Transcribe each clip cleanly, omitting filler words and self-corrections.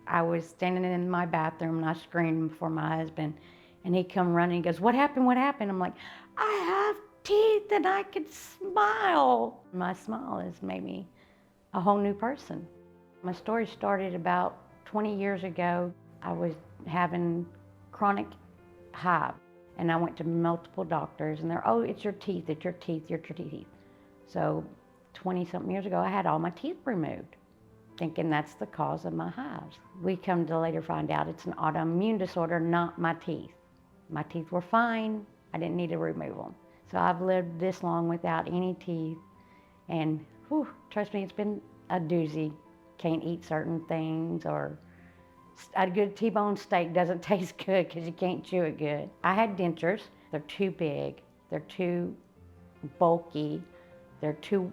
I was standing in my bathroom and I screamed for my husband, and he come running. He goes, "What happened? What happened?" I'm like, "I have teeth and I can smile." My smile has made me a whole new person. My story started about 20 years ago. I was having chronic hive, and I went to multiple doctors, and they're, "Oh, it's your teeth, it's your teeth, it's your teeth." So 20 something years ago, I had all my teeth removed, thinking that's the cause of my hives. We come to later find out it's an autoimmune disorder, not my teeth. My teeth were fine. I didn't need to remove them. So I've lived this long without any teeth, and whew, trust me, it's been a doozy. Can't eat certain things, or a good T-bone steak doesn't taste good because you can't chew it good. I had dentures. They're too big. They're too bulky. They're too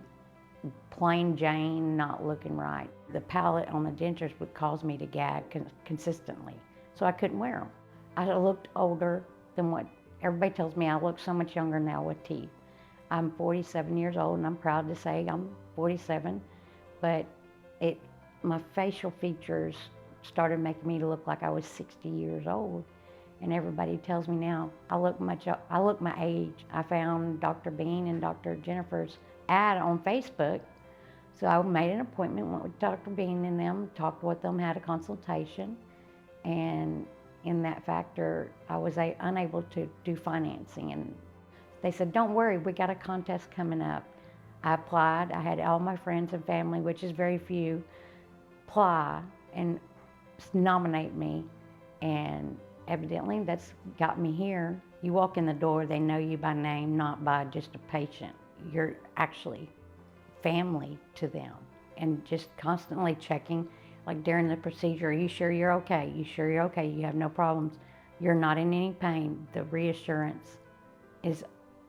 plain Jane, not looking right. The palate on the dentures would cause me to gag consistently, so I couldn't wear them. I looked older than what everybody tells me. I look so much younger now with teeth. I'm 47 years old, and I'm proud to say I'm 47, but my facial features started making me look like I was 60 years old. And everybody tells me now I look my age. I found Dr. Bean and Dr. Jennifer's ad on Facebook. So I made an appointment, went with Dr. Bean and them, talked with them, had a consultation. And in that factor, I was unable to do financing. And they said, "Don't worry, we got a contest coming up." I applied. I had all my friends and family, which is very few, apply and nominate me. And evidently that's got me here. You walk in the door, they know you by name, not by just a patient. You're actually family to them. And just constantly checking, like during the procedure, "Are you sure you're okay? You sure you're okay? You have no problems? You're not in any pain?" The reassurance has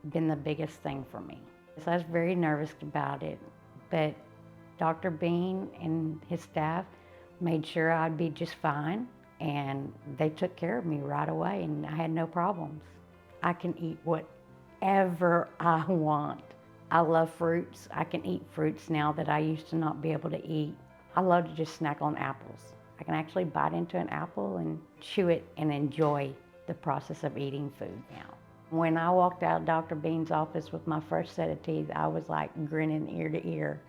been the biggest thing for me. So I was very nervous about it, but Dr. Bean and his staff made sure I'd be just fine, and they took care of me right away, and I had no problems. I can eat whatever I want. I love fruits. I can eat fruits now that I used to not be able to eat. I love to just snack on apples. I can actually bite into an apple and chew it and enjoy the process of eating food now. When I walked out of Dr. Bean's office with my first set of teeth, I was like grinning ear to ear.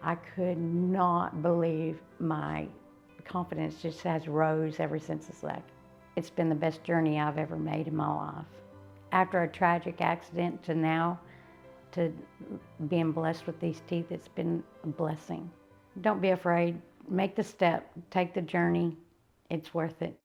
I could not believe my confidence just has rose ever since it's been the best journey I've ever made in my life. After a tragic accident to now, to being blessed with these teeth, it's been a blessing. Don't be afraid. Make the step. Take the journey. It's worth it.